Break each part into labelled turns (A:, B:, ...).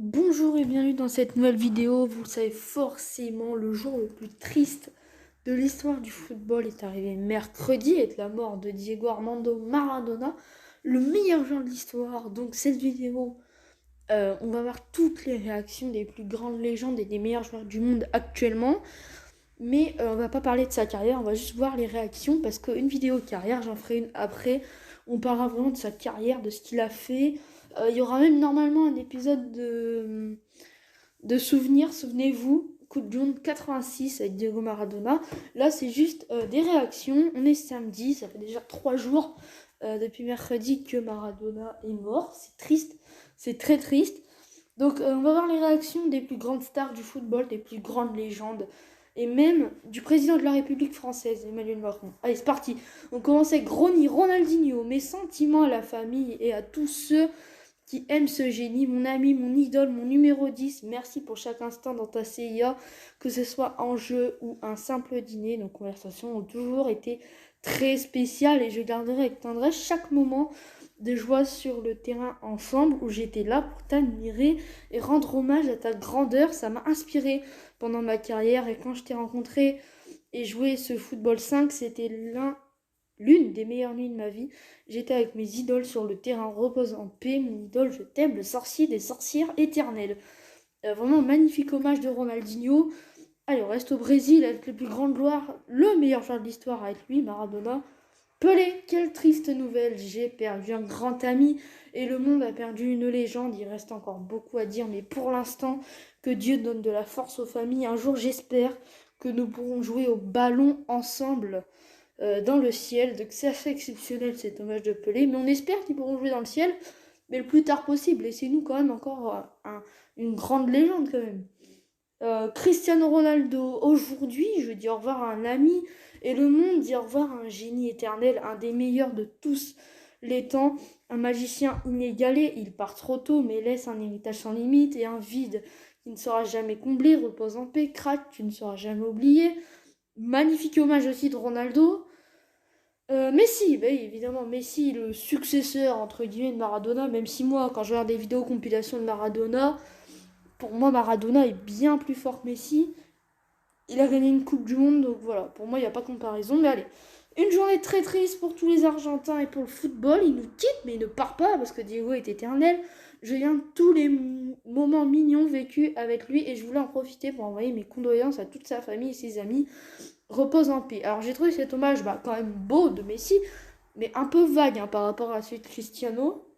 A: Bonjour et bienvenue dans cette nouvelle vidéo. Vous le savez forcément, le jour le plus triste de l'histoire du football est arrivé mercredi avec la mort de Diego Armando Maradona, le meilleur joueur de l'histoire. Donc cette vidéo, on va voir toutes les réactions des plus grandes légendes et des meilleurs joueurs du monde actuellement. Mais on va pas parler de sa carrière, on va juste voir les réactions parce qu'une vidéo carrière, j'en ferai une après. On parlera vraiment de sa carrière, de ce qu'il a fait. Il y aura même normalement un épisode de souvenirs, souvenez-vous, Coupe du Monde 86 avec Diego Maradona. Là, c'est juste des réactions. On est samedi, ça fait déjà 3 jours depuis mercredi que Maradona est mort. C'est triste, c'est très triste. Donc, on va voir les réactions des plus grandes stars du football, des plus grandes légendes, et même du président de la République française, Emmanuel Macron. Allez, c'est parti. On commence avec Ronaldinho. Mes sentiments à la famille et à tous ceux qui aime ce génie, mon ami, mon idole, mon numéro 10. Merci pour chaque instant dans ta CIA, que ce soit en jeu ou un simple dîner. Nos conversations ont toujours été très spéciales et je garderai avec tendresse chaque moment de joie sur le terrain ensemble où j'étais là pour t'admirer et rendre hommage à ta grandeur. Ça m'a inspiré pendant ma carrière et quand je t'ai rencontré et joué ce football 5, c'était l'une des meilleures nuits de ma vie. J'étais avec mes idoles sur le terrain, repose en paix. Mon idole, je t'aime, le sorcier des sorcières éternelles. Vraiment magnifique hommage de Ronaldinho. Allez, on reste au Brésil avec les plus grandes gloires. Le meilleur joueur de l'histoire avec lui, Maradona. Pelé, quelle triste nouvelle. J'ai perdu un grand ami et le monde a perdu une légende. Il reste encore beaucoup à dire, mais pour l'instant, que Dieu donne de la force aux familles. Un jour, j'espère que nous pourrons jouer au ballon ensemble dans le ciel. Donc c'est assez exceptionnel cet hommage de Pelé, mais on espère qu'ils pourront jouer dans le ciel, mais le plus tard possible. Laissez-nous quand même encore une grande légende quand même. Cristiano Ronaldo, aujourd'hui, je dis au revoir à un ami et le monde dit au revoir à un génie éternel, un des meilleurs de tous les temps, un magicien inégalé. Il part trop tôt, mais laisse un héritage sans limite et un vide qui ne sera jamais comblé. Repose en paix, crack, tu ne seras jamais oublié. Magnifique hommage aussi de Ronaldo. Messi, bah oui, évidemment, Messi, le successeur entre guillemets de Maradona, même si moi, quand je regarde des vidéos compilation de Maradona, pour moi, Maradona est bien plus fort que Messi. Il a gagné une Coupe du Monde, donc voilà, pour moi, il n'y a pas comparaison. Mais allez, une journée très triste pour tous les Argentins et pour le football. Il nous quitte, mais il ne part pas parce que Diego est éternel. Je viens de tous les moments mignons vécus avec lui et je voulais en profiter pour envoyer mes condoléances à toute sa famille et ses amis. Repose en paix. Alors j'ai trouvé cet hommage quand même beau de Messi, mais un peu vague par rapport à celui de Cristiano.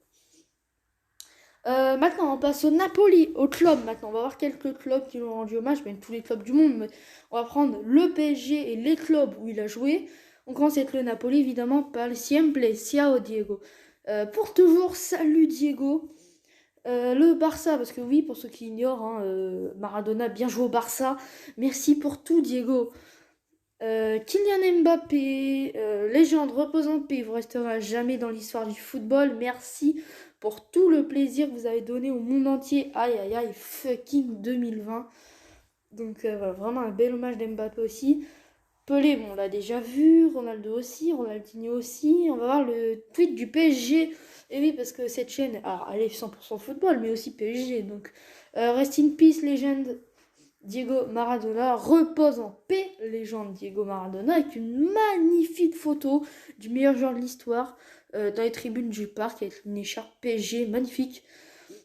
A: Maintenant, on passe au Napoli, au club. Maintenant, on va voir quelques clubs qui lui ont rendu hommage, même tous les clubs du monde. Mais on va prendre le PSG et les clubs où il a joué. On commence avec le Napoli, évidemment, par le Siempre, Ciao Diego. Pour toujours, salut Diego. Le Barça, parce que oui, pour ceux qui ignorent, Maradona bien joué au Barça. Merci pour tout, Diego. Kylian Mbappé, légende, repose en paix, vous resterez à jamais dans l'histoire du football. Merci pour tout le plaisir que vous avez donné au monde entier. Aïe aïe aïe, fucking 2020. Donc voilà, vraiment un bel hommage d'Mbappé aussi. Pelé, bon, on l'a déjà vu, Ronaldo aussi, Ronaldinho aussi. On va voir le tweet du PSG. Et oui, parce que cette chaîne, alors, elle est 100% football, mais aussi PSG. Donc, rest in peace, légende. Diego Maradona repose en paix, légende Diego Maradona, avec une magnifique photo du meilleur joueur de l'histoire dans les tribunes du parc avec une écharpe PSG magnifique.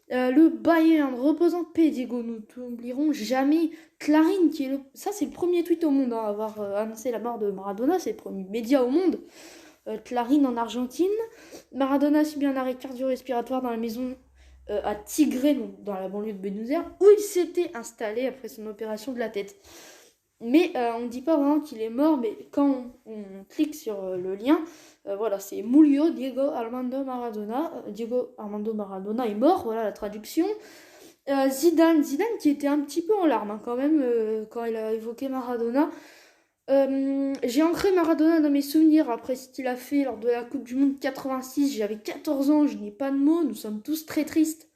A: Le Bayern repose en paix, Diego, nous n'oublierons jamais. Clarín, qui est ça c'est le premier tweet au monde à avoir annoncé la mort de Maradona, c'est le premier média au monde. Clarín en Argentine. Maradona a subi un arrêt cardio-respiratoire dans la maison à Tigre, donc dans la banlieue de Buenos Aires, où il s'était installé après son opération de la tête. Mais on ne dit pas vraiment qu'il est mort, mais quand on clique sur le lien, voilà, c'est Mulio Diego Armando Maradona. Diego Armando Maradona est mort, voilà la traduction. Zidane qui était un petit peu en larmes quand même quand il a évoqué Maradona. J'ai ancré Maradona dans mes souvenirs après ce qu'il a fait lors de la Coupe du Monde 86. J'avais 14 ans, je n'ai pas de mots, nous sommes tous très tristes.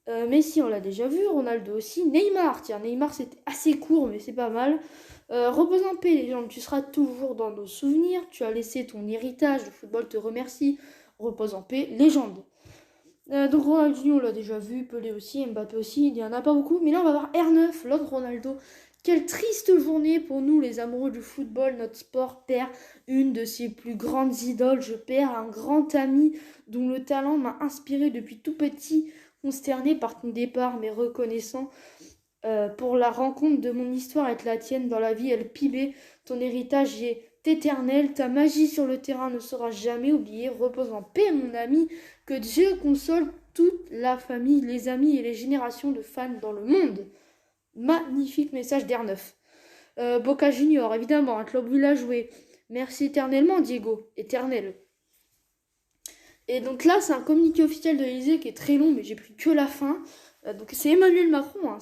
A: Messi, on l'a déjà vu, Ronaldo aussi. Neymar, tiens, Neymar c'était assez court, mais c'est pas mal. Repose en paix, les gens, tu seras toujours dans nos souvenirs. Tu as laissé ton héritage, le football te remercie. Repose en paix, légende. Donc Ronaldinho, on l'a déjà vu, Pelé aussi, Mbappé aussi, il n'y en a pas beaucoup. Mais là, on va voir R9, l'autre Ronaldo. Quelle triste journée pour nous, les amoureux du football. Notre sport perd une de ses plus grandes idoles. Je perds un grand ami dont le talent m'a inspiré depuis tout petit. Consterné par ton départ, mais reconnaissant pour la rencontre de mon histoire avec la tienne dans la vie, El Pibé, ton héritage est éternel, ta magie sur le terrain ne sera jamais oubliée. Repose en paix, mon ami, que Dieu console toute la famille, les amis et les générations de fans dans le monde. Magnifique message d'R9. Boca Junior, évidemment, un club où il a joué. Merci éternellement, Diego. Éternel. Et donc là, c'est un communiqué officiel de l'Élysée qui est très long, mais j'ai pris que la fin. Donc c'est Emmanuel Macron, hein,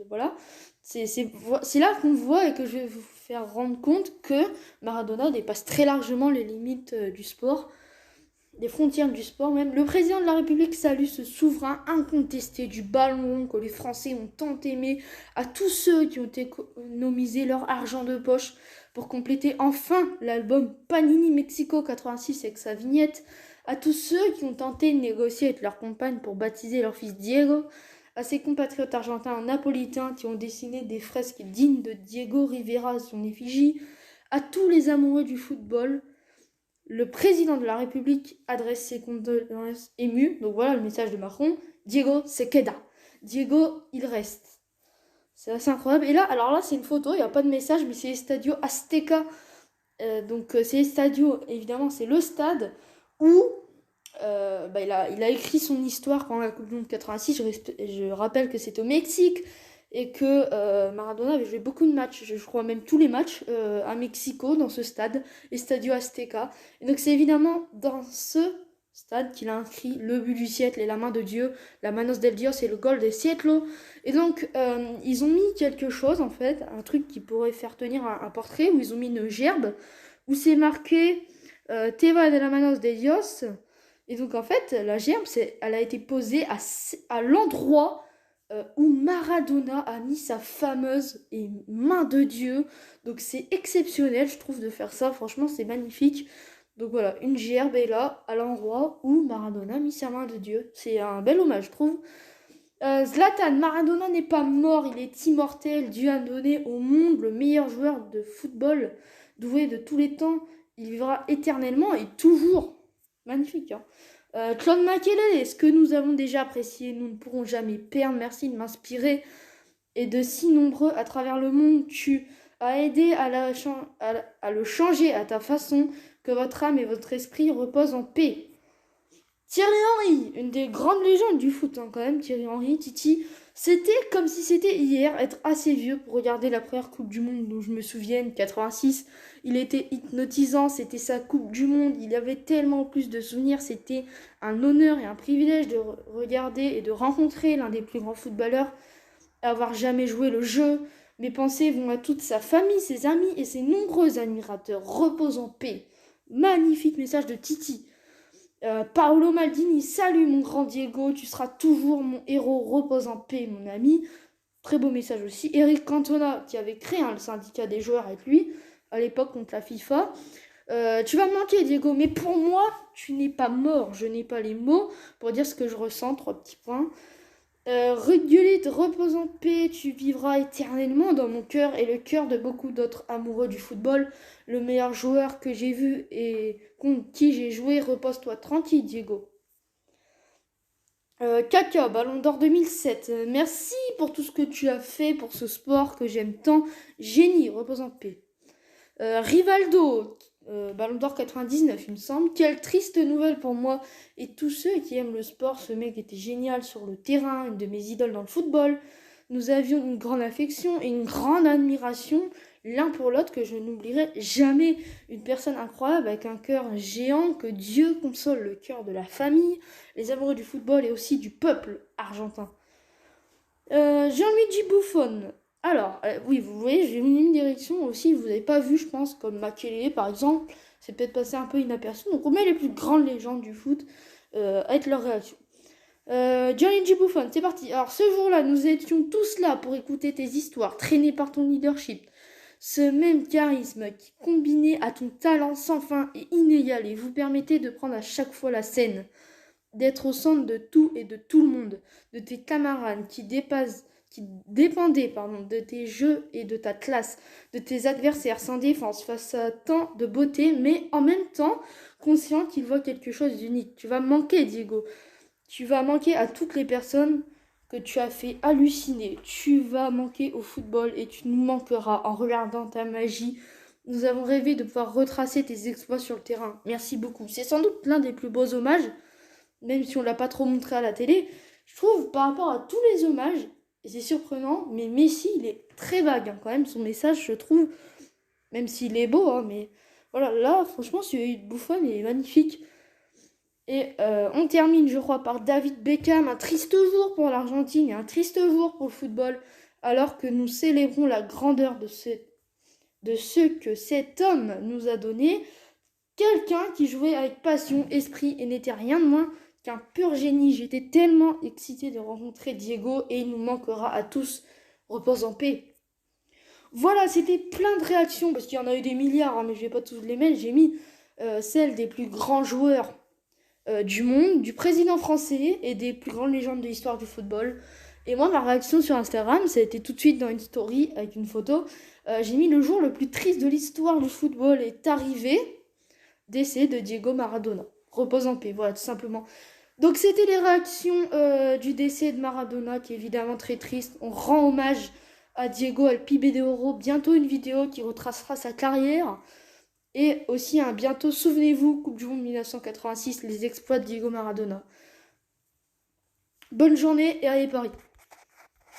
A: voilà. C'est là qu'on voit et que je vais vous faire rendre compte que Maradona dépasse très largement les limites du sport, des frontières du sport même. Le président de la République salue ce souverain incontesté du ballon que les Français ont tant aimé, à tous ceux qui ont économisé leur argent de poche pour compléter enfin l'album Panini Mexico 86 avec sa vignette, à tous ceux qui ont tenté de négocier avec leur compagne pour baptiser leur fils Diego, à ses compatriotes argentins napolitains qui ont dessiné des fresques dignes de Diego Rivera à son effigie, à tous les amoureux du football, le président de la République adresse ses condoléances émues. Donc voilà le message de Macron. Diego se queda. Diego, il reste. C'est assez incroyable. Et là, alors là, c'est une photo, il n'y a pas de message, mais c'est Estadio Azteca. C'est Estadio, évidemment, c'est le stade où il a écrit son histoire pendant la Coupe du Monde 86. Je rappelle que c'est au Mexique et que Maradona avait joué beaucoup de matchs, je crois même tous les matchs, à Mexico, dans ce stade, Estadio Azteca. Et donc c'est évidemment dans ce stade qu'il a inscrit le but du siècle et la main de Dieu, la manos del Dios et le gol del cielo. Et donc ils ont mis quelque chose en fait, un truc qui pourrait faire tenir un portrait, où ils ont mis une gerbe, où c'est marqué Teva de la manos de Dios. Et donc en fait, la gerbe, elle a été posée à l'endroit où Maradona a mis sa fameuse main de Dieu. Donc c'est exceptionnel, je trouve, de faire ça. Franchement, c'est magnifique. Donc voilà, une gerbe est là, à l'endroit où Maradona a mis sa main de Dieu. C'est un bel hommage, je trouve. Zlatan, Maradona n'est pas mort, il est immortel. Dieu a donné au monde le meilleur joueur de football, doué de tous les temps. Il vivra éternellement et toujours. Magnifique, hein. Claude Makélélé, ce que nous avons déjà apprécié, nous ne pourrons jamais perdre. Merci de m'inspirer et de si nombreux à travers le monde. Tu as aidé à le changer à ta façon. Que votre âme et votre esprit reposent en paix. Thierry Henry, une des grandes légendes du foot, hein, quand même, Thierry Henry, Titi. C'était comme si c'était hier, être assez vieux pour regarder la première Coupe du Monde dont je me souvienne, 86. Il était hypnotisant, c'était sa Coupe du Monde, il avait tellement plus de souvenirs, c'était un honneur et un privilège de regarder et de rencontrer l'un des plus grands footballeurs, avoir jamais joué le jeu. Mes pensées vont à toute sa famille, ses amis et ses nombreux admirateurs. Repose en paix. Magnifique message de Titi. Paolo Maldini, salut mon grand Diego, tu seras toujours mon héros, repose en paix mon ami. Très beau message aussi. Eric Cantona, qui avait créé le syndicat des joueurs avec lui, à l'époque contre la FIFA. Tu vas me manquer Diego, mais pour moi, tu n'es pas mort. Je n'ai pas les mots pour dire ce que je ressens, 3 petits points. Ruud repose en paix, tu vivras éternellement dans mon cœur et le cœur de beaucoup d'autres amoureux du football. Le meilleur joueur que j'ai vu et contre qui j'ai joué, repose-toi tranquille, Diego. Kaka, Ballon d'Or 2007. Merci pour tout ce que tu as fait pour ce sport que j'aime tant. Génie, repose en paix. Rivaldo, Ballon d'Or 99, il me semble. Quelle triste nouvelle pour moi et tous ceux qui aiment le sport. Ce mec était génial sur le terrain, une de mes idoles dans le football. Nous avions une grande affection et une grande admiration l'un pour l'autre que je n'oublierai jamais. Une personne incroyable avec un cœur géant, que Dieu console le cœur de la famille, les amoureux du football et aussi du peuple argentin. Gianluigi Buffon. Alors, oui, vous voyez, j'ai mis une direction aussi, vous n'avez pas vu, je pense, comme Makelele, par exemple. C'est peut-être passé un peu inaperçu. Donc, on met les plus grandes légendes du foot avec leur réaction. Gianluigi Buffon, c'est parti. Alors, ce jour-là, nous étions tous là pour écouter tes histoires, traînés par ton leadership. Ce même charisme qui, combiné à ton talent sans fin et inégalé, vous permettait de prendre à chaque fois la scène. d'être au centre de tout et de tout le monde, de tes camarades qui dépendaient de tes jeux et de ta classe, de tes adversaires sans défense face à tant de beauté, mais en même temps conscient qu'il voit quelque chose d'unique. Tu vas manquer, Diego. Tu vas manquer à toutes les personnes que tu as fait halluciner. Tu vas manquer au football et tu nous manqueras en regardant ta magie. Nous avons rêvé de pouvoir retracer tes exploits sur le terrain. Merci beaucoup. C'est sans doute l'un des plus beaux hommages, même si on ne l'a pas trop montré à la télé. Je trouve, par rapport à tous les hommages, et c'est surprenant, mais Messi, il est très vague quand même. Son message, je trouve, même s'il est beau, mais voilà, là, franchement, celui de Buffon, il est magnifique. Et on termine, je crois, par David Beckham. Un triste jour pour l'Argentine et un triste jour pour le football, alors que nous célébrons la grandeur de ce que cet homme nous a donné. Quelqu'un qui jouait avec passion, esprit et n'était rien de moins qu'un pur génie. J'étais tellement excitée de rencontrer Diego et il nous manquera à tous. Repose en paix. Voilà, c'était plein de réactions, parce qu'il y en a eu des milliards, mais je vais pas tous les mettre. J'ai mis celles des plus grands joueurs du monde, du président français et des plus grandes légendes de l'histoire du football. Et moi, ma réaction sur Instagram, ça a été tout de suite dans une story avec une photo. J'ai mis le jour le plus triste de l'histoire du football est arrivé, décès de Diego Maradona. Repose en paix, voilà, tout simplement. Donc c'était les réactions du décès de Maradona, qui est évidemment très triste. On rend hommage à Diego El Pibe de Oro. Bientôt une vidéo qui retracera sa carrière. Et aussi bientôt, souvenez-vous, Coupe du Monde 1986, les exploits de Diego Maradona. Bonne journée et allez Paris.